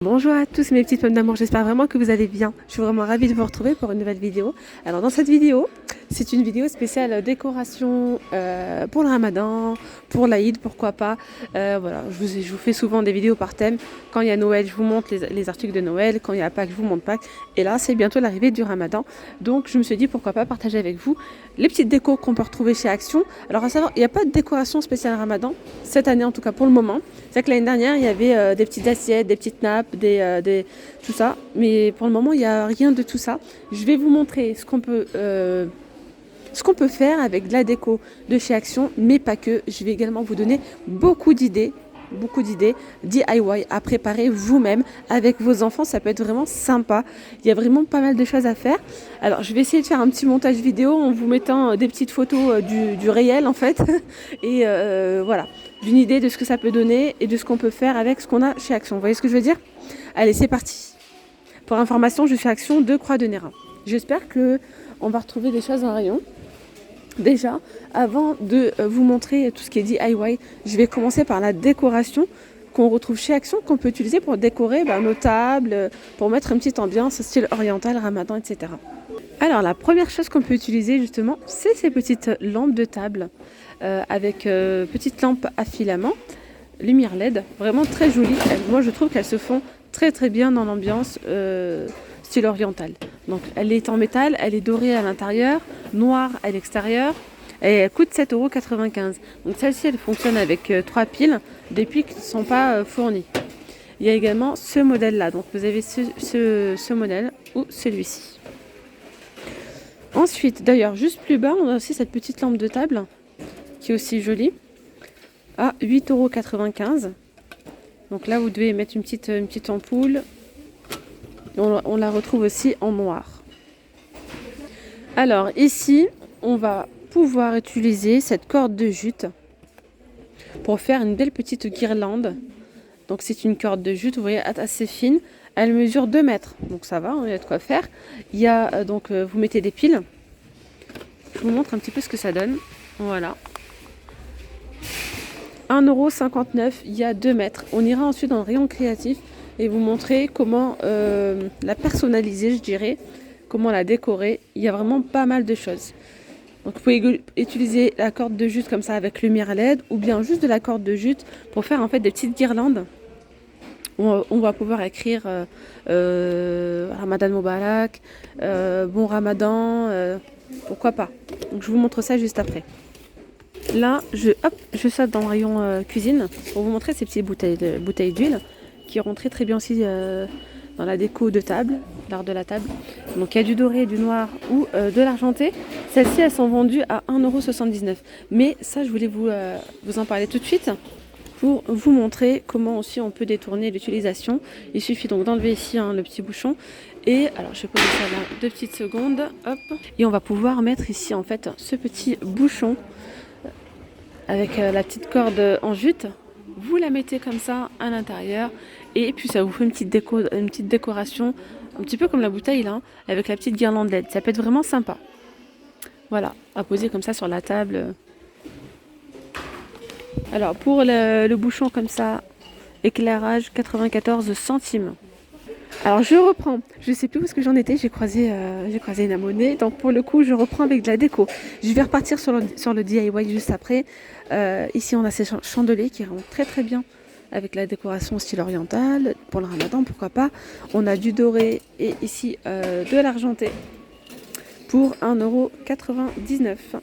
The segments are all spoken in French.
Bonjour à tous mes petites pommes d'amour, j'espère vraiment que vous allez bien. Je suis vraiment ravie de vous retrouver pour une nouvelle vidéo. Alors dans cette vidéo, c'est une vidéo spéciale décoration pour le ramadan, pour l'Aïd, pourquoi pas. Voilà, je vous fais souvent des vidéos par thème. Quand il y a Noël, je vous montre les articles de Noël. Quand il y a Pâques, je vous montre Pâques. Et là, c'est bientôt l'arrivée du ramadan. Donc je me suis dit pourquoi pas partager avec vous les petites décos qu'on peut retrouver chez Action. Alors à savoir, il n'y a pas de décoration spéciale ramadan, cette année en tout cas pour le moment. C'est que l'année dernière, il y avait des petites assiettes, des petites nappes, tout ça. Mais pour le moment, il n'y a rien de tout ça. Je vais vous montrer ce qu'on peut faire avec de la déco de chez Action, mais pas que. Je vais également vous donner beaucoup d'idées DIY à préparer vous-même avec vos enfants. Ça peut être vraiment sympa. Il y a vraiment pas mal de choses à faire. Alors, je vais essayer de faire un petit montage vidéo en vous mettant des petites photos du réel en fait. Et voilà, d'une idée de ce que ça peut donner et de ce qu'on peut faire avec ce qu'on a chez Action. Vous voyez ce que je veux dire? Allez, c'est parti. Pour information, je suis Action de Croix-de-Néra. J'espère que on va retrouver des choses en rayon. Déjà, avant de vous montrer tout ce qui est DIY, je vais commencer par la décoration qu'on retrouve chez Action, qu'on peut utiliser pour décorer nos tables, pour mettre une petite ambiance style oriental, ramadan, etc. Alors, la première chose qu'on peut utiliser justement, c'est ces petites lampes de table avec petites lampes à filament, lumière LED, vraiment très jolies. Moi, je trouve qu'elles se font très très bien dans l'ambiance style oriental. Donc elle est en métal, elle est dorée à l'intérieur, noire à l'extérieur et elle coûte 7,95 €. Donc celle-ci elle fonctionne avec 3 piles, des piles qui ne sont pas fournies. Il y a également ce modèle là, donc vous avez ce modèle ou celui-ci. Ensuite, d'ailleurs juste plus bas, on a aussi cette petite lampe de table qui est aussi jolie à 8,95 €. Donc là vous devez mettre une petite ampoule. On la retrouve aussi en noir. Alors ici, on va pouvoir utiliser cette corde de jute pour faire une belle petite guirlande. Donc c'est une corde de jute, vous voyez, assez fine. Elle mesure 2 mètres, donc ça va, il y a de quoi faire. Il y a vous mettez des piles. Je vous montre un petit peu ce que ça donne. Voilà. 1,59 €, il y a 2 mètres. On ira ensuite dans le rayon créatif et vous montrer comment la personnaliser, je dirais, comment la décorer. Il y a vraiment pas mal de choses. Donc vous pouvez utiliser la corde de jute comme ça avec lumière LED ou bien juste de la corde de jute pour faire en fait des petites guirlandes. On va pouvoir écrire Ramadan Moubarak, bon Ramadan, pourquoi pas. Donc je vous montre ça juste après. Là, je saute dans le rayon cuisine pour vous montrer ces petites bouteilles d'huile qui rentrent très bien aussi dans la déco de table, l'art de la table. Donc il y a du doré, du noir ou de l'argenté. Celles-ci, elles sont vendues à 1,79 €. Mais ça, je voulais vous en parler tout de suite pour vous montrer comment aussi on peut détourner l'utilisation. Il suffit donc d'enlever ici le petit bouchon. Et alors, je vais poser ça là 2 petites secondes. Hop. Et on va pouvoir mettre ici en fait ce petit bouchon avec la petite corde en jute. Vous la mettez comme ça à l'intérieur et puis ça vous fait une petite décoration, un petit peu comme la bouteille là, avec la petite guirlande LED. Ça peut être vraiment sympa. Voilà, à poser comme ça sur la table. Alors pour le bouchon comme ça, éclairage 94 centimes. Alors je reprends, je sais plus où est-ce que j'en étais, j'ai croisé une abonnée, donc pour le coup je reprends avec de la déco. Je vais repartir sur le DIY juste après. Ici on a ces chandeliers qui rentrent très très bien avec la décoration style oriental, pour le ramadan pourquoi pas. On a du doré et ici de l'argenté pour 1,99 €.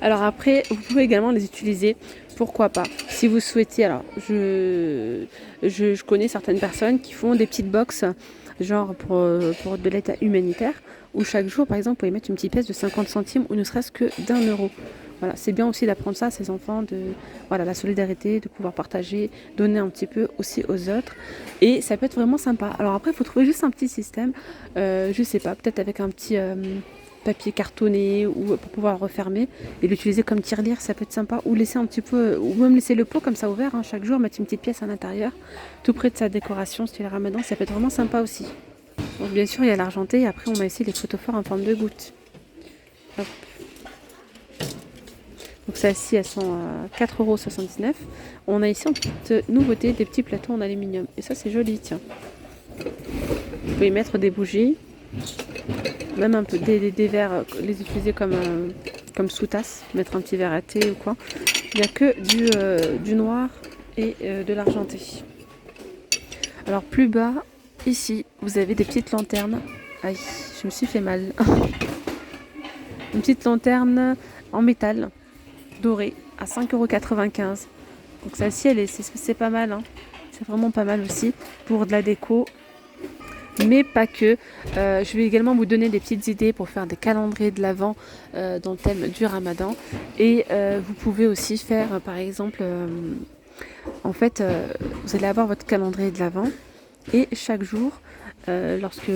Alors après, vous pouvez également les utiliser, pourquoi pas, si vous souhaitez. Alors, je connais certaines personnes qui font des petites box, genre pour de l'aide humanitaire, où chaque jour, par exemple, vous pouvez mettre une petite pièce de 50 centimes ou ne serait-ce que d'1 €. Voilà, c'est bien aussi d'apprendre ça à ses enfants, la solidarité, de pouvoir partager, donner un petit peu aussi aux autres. Et ça peut être vraiment sympa. Alors après, il faut trouver juste un petit système, je sais pas, peut-être avec un petit papier cartonné ou pour pouvoir le refermer et l'utiliser comme tirelire, ça peut être sympa, ou laisser un petit peu, ou même laisser le pot comme ça ouvert chaque jour, mettre une petite pièce à l'intérieur tout près de sa décoration style ramadan, ça peut être vraiment sympa aussi. Donc bien sûr il y a l'argenté et après on a ici les photophores en forme de gouttes. Hop. Donc celles-ci elles sont à 4,79 €. On a ici en petite nouveauté des petits plateaux en aluminium et ça c'est joli, tiens. Vous pouvez mettre des bougies, même un peu des verres, les utiliser comme sous-tasse, mettre un petit verre à thé ou quoi. Il n'y a que du noir et de l'argenté. Alors plus bas, ici, vous avez des petites lanternes. Aïe, je me suis fait mal. Une petite lanterne en métal, dorée, à 5,95 €. Donc celle-ci, c'est pas mal. Hein. C'est vraiment pas mal aussi pour de la déco. Mais pas que. Je vais également vous donner des petites idées pour faire des calendriers de l'Avent dans le thème du Ramadan. Et vous pouvez aussi faire, par exemple, en fait, vous allez avoir votre calendrier de l'Avent. Et chaque jour, lorsque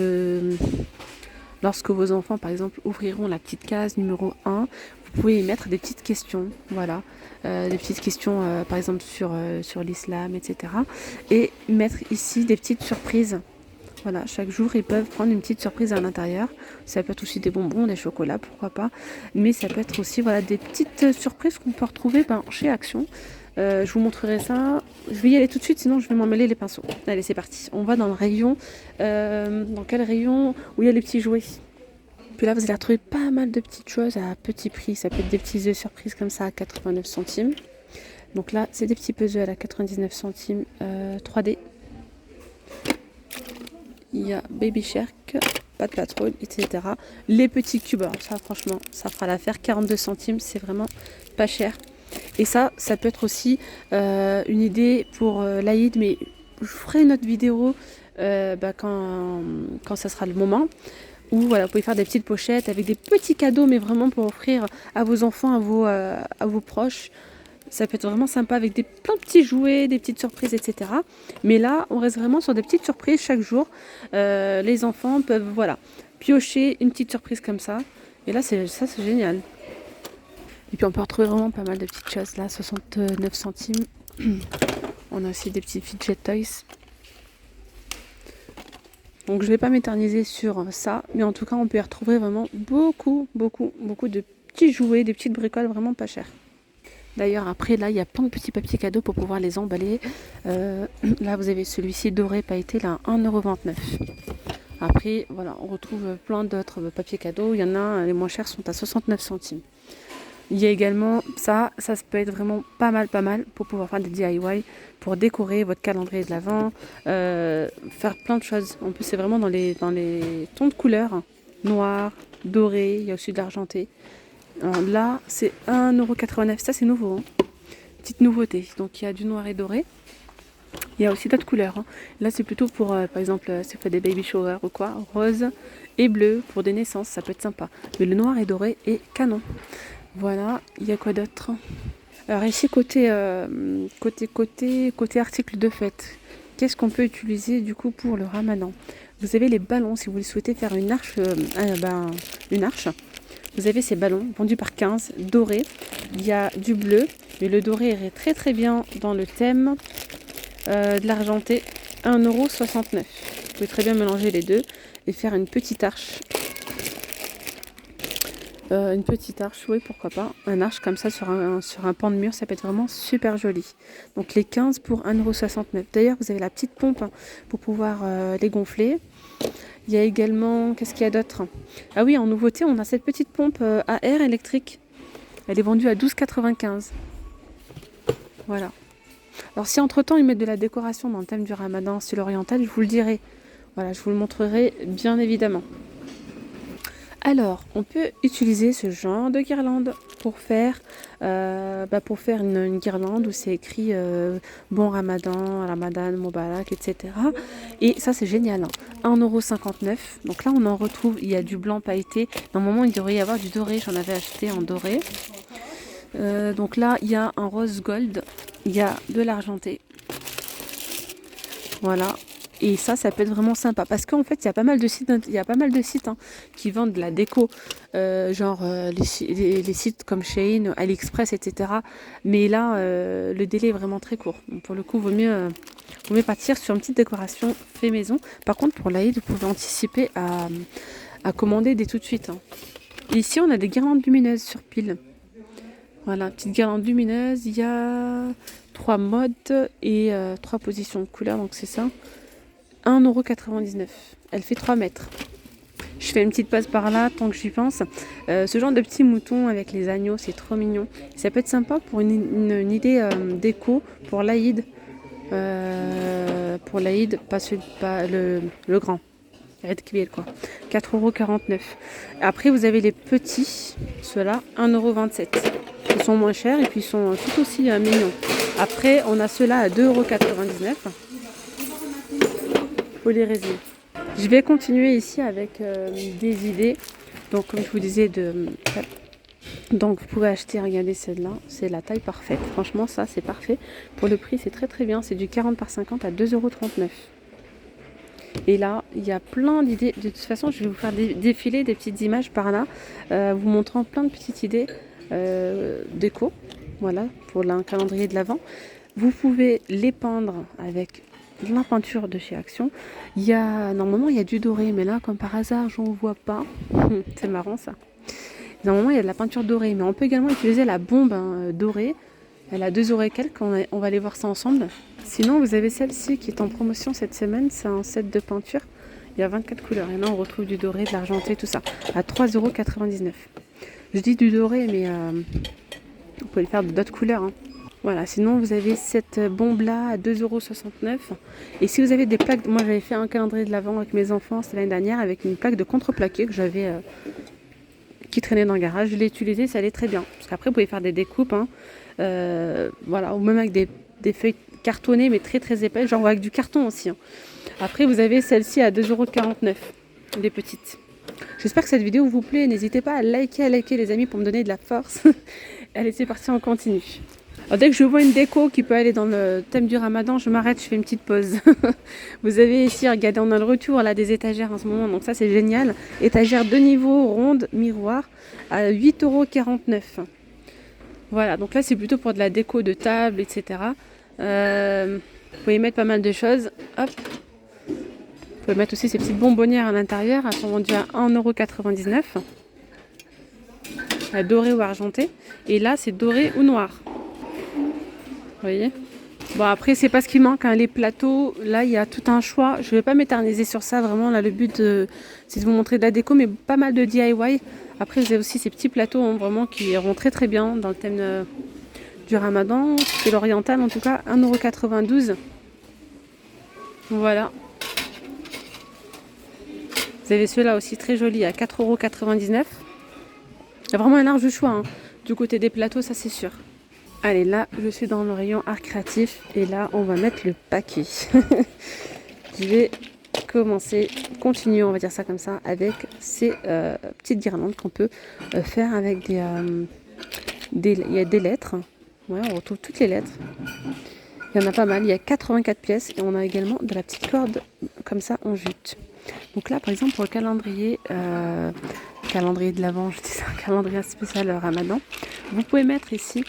vos enfants, par exemple, ouvriront la petite case numéro 1, vous pouvez y mettre des petites questions, voilà, des petites questions, par exemple, sur l'islam, etc. Et mettre ici des petites surprises. Voilà, chaque jour, ils peuvent prendre une petite surprise à l'intérieur. Ça peut être aussi des bonbons, des chocolats, pourquoi pas. Mais ça peut être aussi voilà, des petites surprises qu'on peut retrouver chez Action. Je vous montrerai ça. Je vais y aller tout de suite, sinon je vais m'emmêler les pinceaux. Allez, c'est parti. On va dans le rayon. Dans quel rayon où il y a les petits jouets. Puis là, vous allez retrouver pas mal de petites choses à petit prix. Ça peut être des petits œufs surprises comme ça à 89 centimes. Donc là, c'est des petits puzzles à 99 centimes 3D. Il y a Baby Shark, Pat Patrol, etc. Les petits cubes, alors ça franchement, ça fera l'affaire. 42 centimes, c'est vraiment pas cher. Et ça peut être aussi une idée pour l'Aïd, mais je ferai une autre vidéo quand ça sera le moment. Où voilà, vous pouvez faire des petites pochettes avec des petits cadeaux, mais vraiment pour offrir à vos enfants, à vos proches. Ça peut être vraiment sympa avec plein de petits jouets, des petites surprises, etc. Mais là, on reste vraiment sur des petites surprises chaque jour. Les enfants peuvent piocher une petite surprise comme ça. Et là, c'est génial. Et puis on peut retrouver vraiment pas mal de petites choses. Là, 69 centimes. On a aussi des petits fidget toys. Donc je ne vais pas m'éterniser sur ça. Mais en tout cas, on peut y retrouver vraiment beaucoup de petits jouets, des petites bricoles vraiment pas chères. D'ailleurs, après, là, il y a plein de petits papiers cadeaux pour pouvoir les emballer. Là, vous avez celui-ci doré pailleté, là, 1,29 €. Après, voilà, on retrouve plein d'autres papiers cadeaux. Il y en a, les moins chers sont à 69 centimes. Il y a également ça peut être vraiment pas mal pour pouvoir faire des DIY, pour décorer votre calendrier de l'Avent, faire plein de choses. En plus, c'est vraiment dans les tons de couleurs, hein. Noir, doré, il y a aussi de l'argenté. Alors là, c'est 1,89 €. Ça, c'est nouveau. Hein. Petite nouveauté. Donc, il y a du noir et doré. Il y a aussi d'autres couleurs. Hein. Là, c'est plutôt pour, par exemple, si vous faites des baby showers ou quoi, rose et bleu pour des naissances. Ça peut être sympa. Mais le noir et doré est canon. Voilà. Il y a quoi d'autre? Alors ici, côté article de fête, qu'est-ce qu'on peut utiliser du coup pour le Ramadan? Vous avez les ballons si vous souhaitez faire une arche. Une arche. Vous avez ces ballons vendus par 15, dorés. Il y a du bleu, mais le doré irait très très bien dans le thème de l'argenté. 1,69 €. Vous pouvez très bien mélanger les deux et faire une petite arche. Oui, pourquoi pas. Un arche comme ça sur un pan de mur, ça peut être vraiment super joli. Donc les 15 pour 1,69 €. D'ailleurs, vous avez la petite pompe pour pouvoir les gonfler. Il y a également, qu'est-ce qu'il y a d'autre? Ah oui, en nouveauté, on a cette petite pompe à air électrique. Elle est vendue à 12,95 €. Voilà. Alors si entre-temps, ils mettent de la décoration dans le thème du Ramadan, style oriental, je vous le dirai. Voilà, je vous le montrerai bien évidemment. Alors, on peut utiliser ce genre de guirlande pour faire une guirlande où c'est écrit Bon Ramadan, Ramadan, Mubarak, etc. Et ça, c'est génial. 1,59 €. Donc là, on en retrouve, il y a du blanc pailleté. Normalement, il devrait y avoir du doré. J'en avais acheté en doré. Donc là, il y a un rose gold. Il y a de l'argenté. Voilà. Et ça peut être vraiment sympa. Parce qu'en fait, il y a pas mal de sites, hein, qui vendent de la déco. Les sites comme Shein, AliExpress, etc. Mais là, le délai est vraiment très court. Donc, pour le coup, vaut mieux partir sur une petite décoration fait maison. Par contre, pour l'Aïd, vous pouvez anticiper à commander dès tout de suite. Hein. Ici, on a des guirlandes lumineuses sur pile. Voilà, petite guirlande lumineuse. Il y a 3 modes et 3 positions de couleurs. Donc, c'est ça. 1,99 €. Elle fait 3 mètres. Je fais une petite pause par là tant que j'y pense. Ce genre de petits moutons avec les agneaux, c'est trop mignon. Ça peut être sympa pour une idée déco pour l'Aïd. Pour l'Aïd, pas le grand. Red Kibir, quoi. 4,49 €. Après, vous avez les petits, ceux-là, 1,27 €. Ils sont moins chers et puis ils sont tout aussi mignons. Après, on a ceux-là à 2,99 € pour les résines. Je vais continuer ici avec des idées. Donc, comme je vous disais, donc vous pouvez acheter, regardez celle-là, c'est la taille parfaite. Franchement, ça, c'est parfait. Pour le prix, c'est très très bien. C'est du 40 par 50 à 2,39 €. Et là, il y a plein d'idées. De toute façon, je vais vous faire défiler des petites images par là, vous montrant plein de petites idées déco. Voilà, pour un calendrier de l'Avent. Vous pouvez les peindre avec la peinture de chez Action. Normalement, il y a du doré, mais là, comme par hasard, j'en vois pas. C'est marrant ça. Normalement, il y a de la peinture dorée, mais on peut également utiliser la bombe dorée. Elle a 2 € et quelques, on va aller voir ça ensemble. Sinon, vous avez celle-ci qui est en promotion cette semaine, c'est un set de peinture. Il y a 24 couleurs, et là on retrouve du doré, de l'argenté, tout ça, à 3,99 €. Je dis du doré, mais vous pouvez le faire d'autres couleurs. Hein. Voilà, sinon vous avez cette bombe-là à 2,69 €. Et si vous avez des plaques, moi j'avais fait un calendrier de l'Avent avec mes enfants, c'était l'année dernière, avec une plaque de contreplaqué que j'avais... qui traînait dans le garage, je l'ai utilisé, ça allait très bien. Parce qu'après, vous pouvez faire des découpes, hein. Voilà, ou même avec des feuilles cartonnées, mais très très épaisses, genre avec du carton aussi. Hein. Après, vous avez celle-ci à 2,49 €, des petites. J'espère que cette vidéo vous plaît. N'hésitez pas à liker les amis pour me donner de la force. Allez, c'est parti, on continue. Alors, dès que je vois une déco qui peut aller dans le thème du ramadan, je m'arrête, je fais une petite pause. Vous avez ici, regardez, on a le retour là, des étagères en ce moment, donc ça c'est génial. Étagère de niveau, ronde, miroir, à 8,49 €. Voilà, donc là c'est plutôt pour de la déco de table, etc. Vous pouvez mettre pas mal de choses. Hop. Vous pouvez mettre aussi ces petites bonbonnières à l'intérieur, elles sont vendues à 1,99 €. À doré ou argenté. Et là c'est doré ou noir. Vous voyez? Bon, après c'est pas ce qui manque, hein. Les plateaux, là il y a tout un choix. Je vais pas m'éterniser sur ça, vraiment là le but c'est de vous montrer de la déco, mais pas mal de DIY. Après vous avez aussi ces petits plateaux, hein, vraiment qui iront très très bien dans le thème du ramadan. C'est l'oriental en tout cas, 1,92 €. Voilà. Vous avez ceux-là aussi très jolis à 4,99 €. Il y a vraiment un large choix, hein, du côté des plateaux, ça c'est sûr. Allez, là, je suis dans le rayon art créatif et là, on va mettre le paquet. Je vais continuer, on va dire ça comme ça, avec ces petites guirlandes qu'on peut faire avec il y a des lettres. Ouais, on retrouve toutes les lettres. Il y en a pas mal, il y a 84 pièces et on a également de la petite corde comme ça en jute. Donc là, par exemple, pour le calendrier de l'Avent, je dis ça, calendrier spécial Ramadan, vous pouvez mettre ici,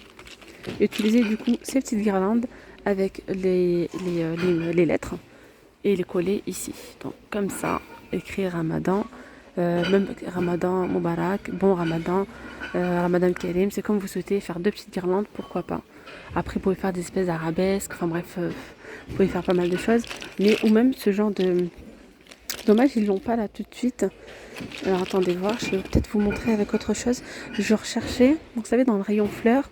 utiliser du coup ces petites guirlandes avec les lettres et les coller ici. Donc comme ça, écrire Ramadan, même Ramadan Moubarak, bon Ramadan, Ramadan Karim, c'est comme vous souhaitez, faire 2 petites guirlandes, pourquoi pas. Après, vous pouvez faire des espèces d'arabesques, enfin bref, vous pouvez faire pas mal de choses, mais ou même ce genre de... Dommage, ils l'ont pas là tout de suite. Alors attendez voir, je vais peut-être vous montrer avec autre chose. Je recherchais, donc vous savez, dans le rayon fleurs,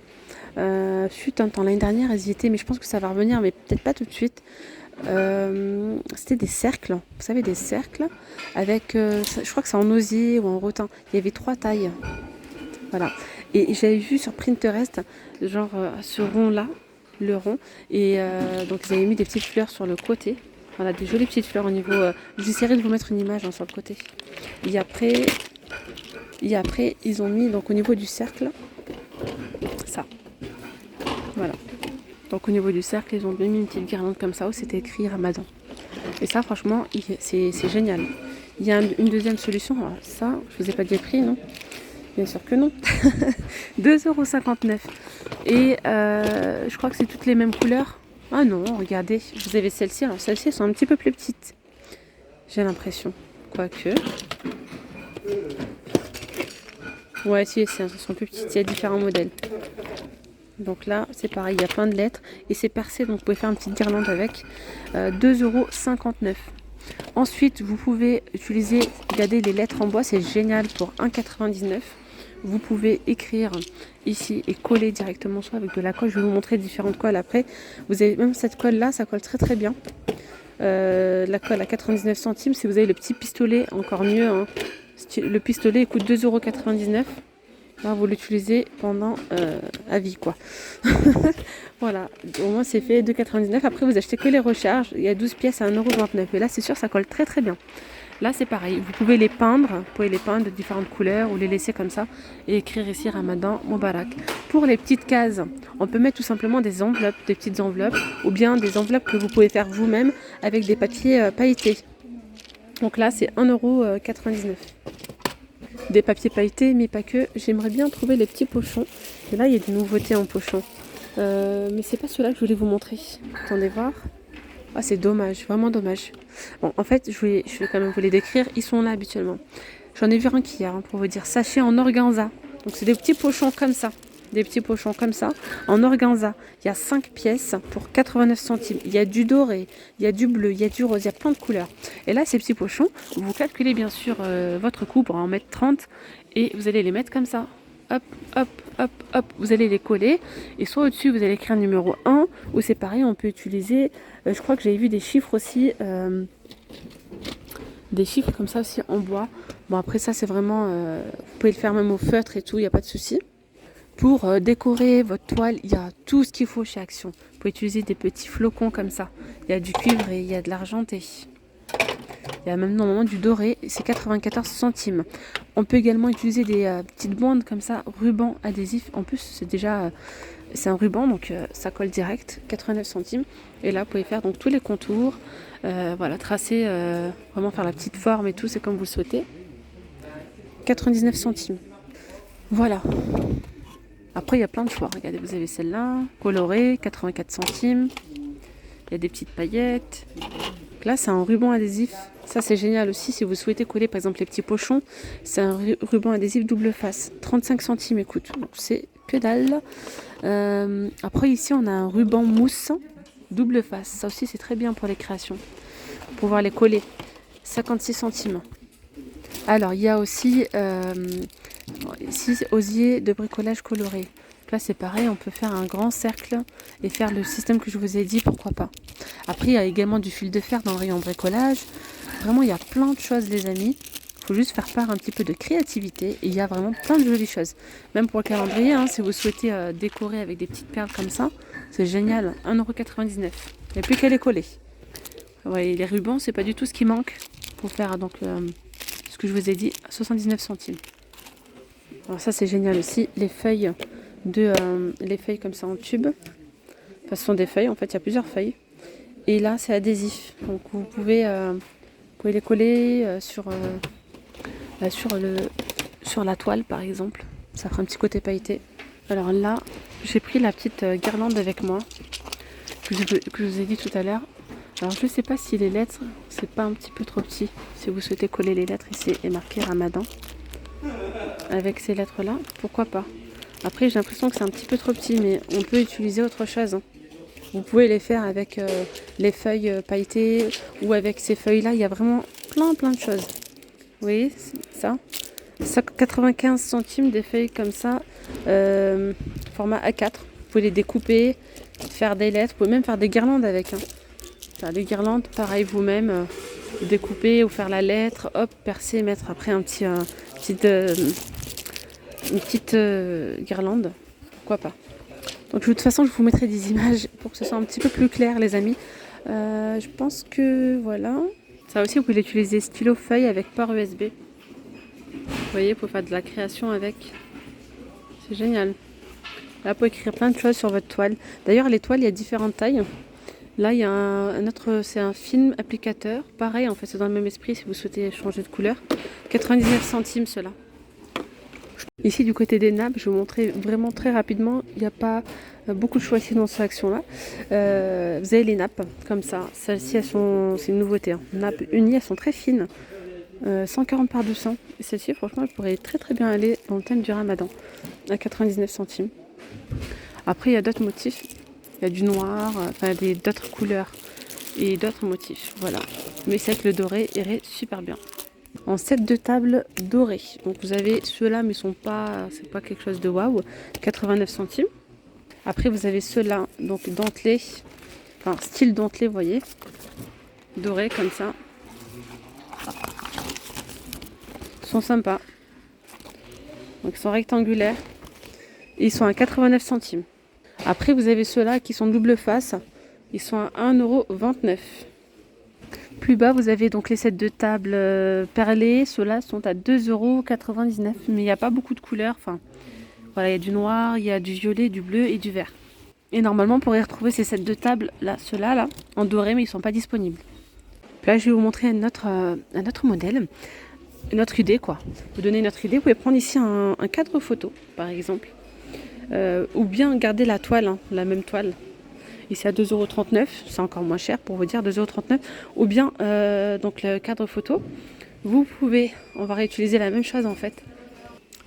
fut un temps l'année dernière, elles y étaient, mais je pense que ça va revenir, mais peut-être pas tout de suite. C'était des cercles, vous savez, des cercles avec, je crois que c'est en osier ou en rotin. Il y avait 3 tailles. Voilà. Et j'avais vu sur Pinterest, genre ce rond là, le rond, et donc ils avaient mis des petites fleurs sur le côté. Voilà, des jolies petites fleurs au niveau... J'essaierai de vous mettre une image, hein, sur le côté. Et après, ils ont mis donc au niveau du cercle, ça. Voilà. Donc au niveau du cercle, ils ont mis une petite guirlande comme ça où c'était écrit Ramadan. Et ça, franchement, c'est génial. Il y a une deuxième solution. Alors ça, je vous ai pas dit le prix, non? Bien sûr que non. 2,59 €. Et je crois que c'est toutes les mêmes couleurs. Ah non, regardez, vous avez celles-ci. Alors celles-ci, elles sont un petit peu plus petites. J'ai l'impression. Quoique. Ouais, si, elles sont plus petites. Il y a différents modèles. Donc là, c'est pareil, il y a plein de lettres. Et c'est percé, donc vous pouvez faire une petite guirlande avec. 2,59 €. Ensuite, vous pouvez utiliser, regardez les lettres en bois, c'est génial pour 1,99 €. Vous pouvez écrire ici et coller directement soit avec de la colle. Je vais vous montrer différentes colles après. Vous avez même cette colle là, ça colle très très bien. La colle à 99 centimes. Si vous avez le petit pistolet, encore mieux, hein. Le pistolet coûte 2,99 €. Là, vous l'utilisez pendant à vie, quoi. Voilà, au moins c'est fait, 2,99 €. Après, vous achetez que les recharges. Il y a 12 pièces à 1,29 €. Et là, c'est sûr, ça colle très très bien. Là, c'est pareil. Vous pouvez les peindre. Vous pouvez les peindre de différentes couleurs ou les laisser comme ça et écrire ici Ramadan Moubarak. Pour les petites cases, on peut mettre tout simplement des enveloppes, des petites enveloppes ou bien des enveloppes que vous pouvez faire vous-même avec des papiers pailletés. Donc là, c'est 1,99 €. Des papiers pailletés, mais pas que. J'aimerais bien trouver les petits pochons. Et là, il y a des nouveautés en pochon. Mais c'est pas ceux-là que je voulais vous montrer. Attendez voir. Ah, c'est dommage, vraiment dommage. Bon, en fait, je vais quand même vous les décrire. Ils sont là habituellement. J'en ai vu un qui hier, hein, pour vous dire. Sachet en organza. Donc, c'est des petits pochons comme ça. Des petits pochons comme ça, en organza. Il y a 5 pièces pour 89 centimes. Il y a du doré, il y a du bleu, il y a du rose, il y a plein de couleurs. Et là, ces petits pochons, vous calculez bien sûr votre coût pour en mettre 30 et vous allez les mettre comme ça. Hop, hop, hop, hop. Vous allez les coller et soit au-dessus, vous allez écrire numéro 1 ou c'est pareil, on peut utiliser, je crois que j'avais vu des chiffres aussi, des chiffres comme ça aussi en bois. Bon, après ça, c'est vraiment, vous pouvez le faire même au feutre et tout, il n'y a pas de souci. Pour décorer votre toile, il y a tout ce qu'il faut chez Action. Vous pouvez utiliser des petits flocons comme ça. Il y a du cuivre et il y a de l'argenté. Il y a même normalement du doré, c'est 94 centimes. On peut également utiliser des petites bandes comme ça, ruban adhésif. En plus, c'est un ruban, donc ça colle direct, 89 centimes. Et là, vous pouvez faire donc tous les contours, voilà, tracer, vraiment faire la petite forme et tout, c'est comme vous le souhaitez. 99 centimes. Voilà. Après, il y a plein de choix. Regardez, vous avez celle-là, colorée, 84 centimes. Il y a des petites paillettes. Donc là, c'est un ruban adhésif. Ça, c'est génial aussi. Si vous souhaitez coller, par exemple, les petits pochons, c'est un ruban adhésif double face. 35 centimes, écoute. Donc, c'est que dalle. Après, ici, on a un ruban mousse double face. Ça aussi, c'est très bien pour les créations. Pour pouvoir les coller. 56 centimes. Alors, il y a aussi... ici, osier de bricolage coloré. Donc là, c'est pareil, on peut faire un grand cercle et faire le système que je vous ai dit, pourquoi pas. Après, il y a également du fil de fer dans le rayon bricolage. Vraiment, il y a plein de choses, les amis. Il faut juste faire part un petit peu de créativité. Et il y a vraiment plein de jolies choses. Même pour le calendrier, hein, si vous souhaitez décorer avec des petites perles comme ça, c'est génial. 1,99 €. Il n'y a plus qu'à les coller. Ouais, les rubans, c'est pas du tout ce qui manque pour faire donc ce que je vous ai dit, 79 centimes. Alors ça c'est génial aussi, les feuilles comme ça en tube. Enfin, ce sont des feuilles, en fait il y a plusieurs feuilles. Et là c'est adhésif, donc vous pouvez les coller sur la toile par exemple. Ça fera un petit côté pailleté. Alors là j'ai pris la petite guirlande avec moi que je vous ai dit tout à l'heure. Alors je ne sais pas si les lettres, c'est pas un petit peu trop petit. Si vous souhaitez coller les lettres ici et marquer Ramadan. Avec ces lettres là, pourquoi pas. Après j'ai l'impression que c'est un petit peu trop petit, mais on peut utiliser autre chose, hein. Vous pouvez les faire avec les feuilles pailletées ou avec ces feuilles là, il y a vraiment plein de choses. Vous voyez ça, 95 centimes des feuilles comme ça, format A4. Vous pouvez les découper, faire des lettres, vous pouvez même faire des guirlandes avec, hein. Faire des guirlandes pareil vous-même, découper ou faire la lettre, hop, percer, mettre après une petite guirlande, pourquoi pas. Donc de toute façon je vous mettrai des images pour que ce soit un petit peu plus clair les amis. Je pense que voilà. Ça aussi vous pouvez l'utiliser stylo feuille avec port USB. Vous voyez, pour faire de la création avec. C'est génial. Là, vous pouvez écrire plein de choses sur votre toile. D'ailleurs les toiles il y a différentes tailles. Là il y a un autre, c'est un film applicateur. Pareil en fait c'est dans le même esprit si vous souhaitez changer de couleur. 99 centimes cela. Ici du côté des nappes, je vais vous montrer vraiment très rapidement, il n'y a pas beaucoup de choix ici dans cette action-là. Vous avez les nappes comme ça, celles-ci c'est une nouveauté, hein. Nappes unies, elles sont très fines, 140 par 200. Et celle-ci franchement elle pourrait très bien aller dans le thème du Ramadan, à 99 centimes. Après il y a d'autres motifs, il y a du noir, enfin d'autres couleurs et d'autres motifs, voilà. Mais c'est vrai que le doré irait super bien. En set de table doré. Donc vous avez ceux-là, mais c'est pas quelque chose de waouh. 89 centimes. Après vous avez ceux-là, donc dentelés, enfin style dentelé, vous voyez, doré comme ça. Ils sont sympas. Donc ils sont rectangulaires. Et ils sont à 89 centimes. Après vous avez ceux-là qui sont double face. Ils sont à 1,29 €. Plus bas, vous avez donc les sets de table perlés. Ceux-là sont à 2,99 €. Mais il n'y a pas beaucoup de couleurs. Enfin, voilà, il y a du noir, il y a du violet, du bleu et du vert. Et normalement, on pourrait retrouver ces sets de table, là, ceux-là, là, en doré, mais ils ne sont pas disponibles. Puis là, je vais vous montrer un autre modèle. Une autre idée, quoi. Vous donner une autre idée. Vous pouvez prendre ici un cadre photo, par exemple. Ou bien garder la toile, hein, la même toile. Ici à 2,39 €, c'est encore moins cher pour vous dire, 2,39 €. Ou bien donc le cadre photo, vous pouvez, on va réutiliser la même chose en fait.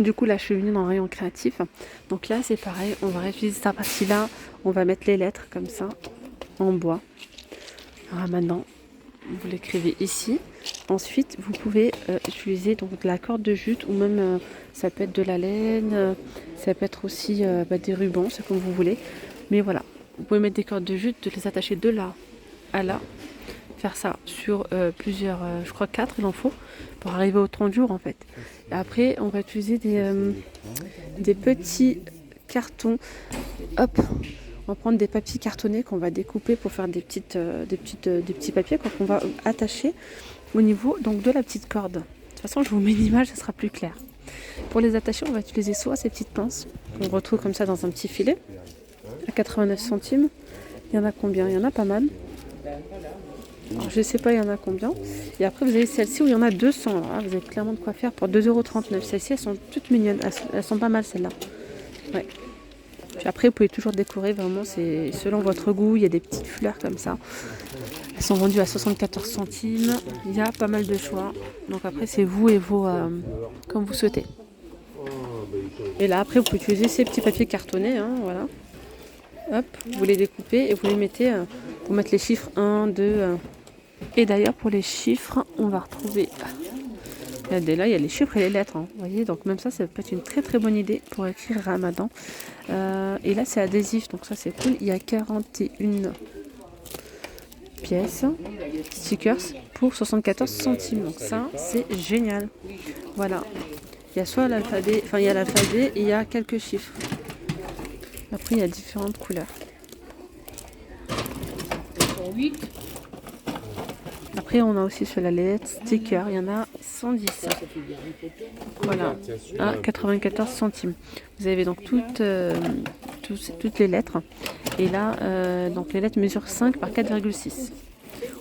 Du coup là je suis venue dans le rayon créatif. Donc là c'est pareil, on va réutiliser cette partie-là, on va mettre les lettres comme ça, en bois. Alors maintenant, vous l'écrivez ici. Ensuite vous pouvez utiliser donc de la corde de jute ou même ça peut être de la laine, ça peut être aussi des rubans, c'est comme vous voulez. Mais voilà. Vous pouvez mettre des cordes de jute, de les attacher de là à là. Faire ça sur plusieurs, je crois 4 il en faut, pour arriver aux 30 jours en fait. Et après, on va utiliser des petits cartons. Hop, on va prendre des papiers cartonnés qu'on va découper pour faire des petits papiers qu'on va attacher au niveau donc, de la petite corde. De toute façon, je vous mets une image, ça sera plus clair. Pour les attacher, on va utiliser soit ces petites pinces qu'on retrouve comme ça dans un petit filet à 89 centimes. Il y en a combien? Il y en a pas mal. Alors, je ne sais pas, il y en a combien. Et après, vous avez celle-ci où il y en a 200. Alors là, vous avez clairement de quoi faire pour 2,39 €. Celles-ci, elles sont toutes mignonnes. Elles sont pas mal, celles-là. Ouais. Puis après, vous pouvez toujours décorer. Vraiment, c'est selon votre goût. Il y a des petites fleurs comme ça. Elles sont vendues à 74 centimes. Il y a pas mal de choix. Donc après, c'est vous et vos... comme vous souhaitez. Et là, après, vous pouvez utiliser ces petits papiers cartonnés. Hein, voilà. Hop, vous les découpez et vous les mettez pour mettre les chiffres 1, 2. Et d'ailleurs, pour les chiffres, on va retrouver... Regardez, là, il y a les chiffres et les lettres. Hein, vous voyez, donc même ça peut être une très très bonne idée pour écrire Ramadan. Et là, c'est adhésif, donc ça, c'est cool. Il y a 41 pièces, stickers, pour 74 centimes. Donc ça, c'est génial. Voilà. Il y a soit l'alphabet, enfin, il y a l'alphabet et il y a quelques chiffres. Après, il y a différentes couleurs. Après, on a aussi sur la lettre sticker. Il y en a 110. Voilà, à 94 centimes. Vous avez donc toutes les lettres. Et là, donc les lettres mesurent 5 par 4,6.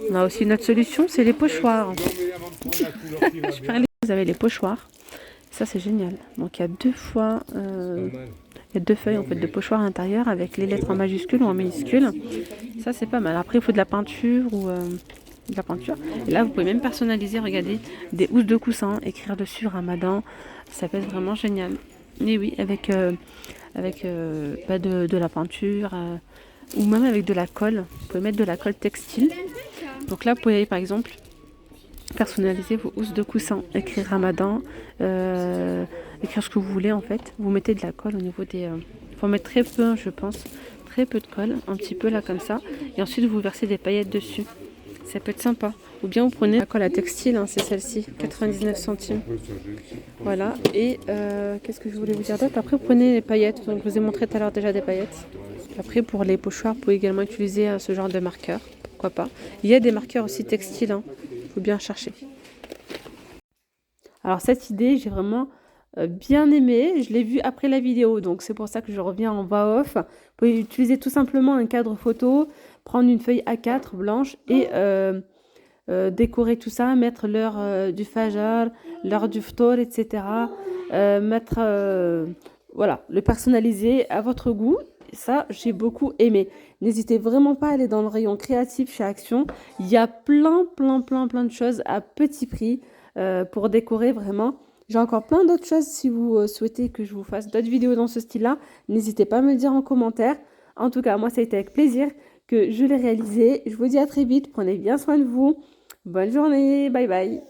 On a aussi une autre solution, c'est les pochoirs. Vous avez les pochoirs. Ça, c'est génial. Donc, il y a deux fois... il y a deux feuilles en fait de pochoir à l'intérieur avec les lettres en majuscule ou en minuscule. Ça c'est pas mal. Après il faut de la peinture ou de la peinture. Et là vous pouvez même personnaliser, regardez, des housses de coussin, écrire dessus Ramadan. Ça peut être vraiment génial. Et oui, avec de la peinture ou même avec de la colle. Vous pouvez mettre de la colle textile. Donc là vous pouvez par exemple personnaliser vos housses de coussin, écrire Ramadan, écrire ce que vous voulez en fait. Vous mettez de la colle au niveau des... Il faut mettre très peu, je pense, très peu de colle, un petit peu là comme ça. Et ensuite vous versez des paillettes dessus. Ça peut être sympa. Ou bien vous prenez la colle à textile, hein, c'est celle-ci, 99 centimes. Voilà. Et qu'est-ce que je voulais vous dire d'autre? Après vous prenez les paillettes. Donc je vous ai montré tout à l'heure déjà des paillettes. Après pour les pochoirs, vous pouvez également utiliser ce genre de marqueur. Pourquoi pas. Il y a des marqueurs aussi textiles. Hein. Faut bien chercher. Alors cette idée, j'ai vraiment bien aimé. Je l'ai vue après la vidéo, donc c'est pour ça que je reviens en voix off. Vous pouvez utiliser tout simplement un cadre photo, prendre une feuille A4 blanche et décorer tout ça, mettre l'heure du Fajr, l'heure du Ftour, etc. Voilà, le personnaliser à votre goût. Ça, j'ai beaucoup aimé. N'hésitez vraiment pas à aller dans le rayon créatif chez Action. Il y a plein de choses à petit prix pour décorer vraiment. J'ai encore plein d'autres choses si vous souhaitez que je vous fasse d'autres vidéos dans ce style-là. N'hésitez pas à me le dire en commentaire. En tout cas, moi, ça a été avec plaisir que je l'ai réalisé. Je vous dis à très vite. Prenez bien soin de vous. Bonne journée, bye bye.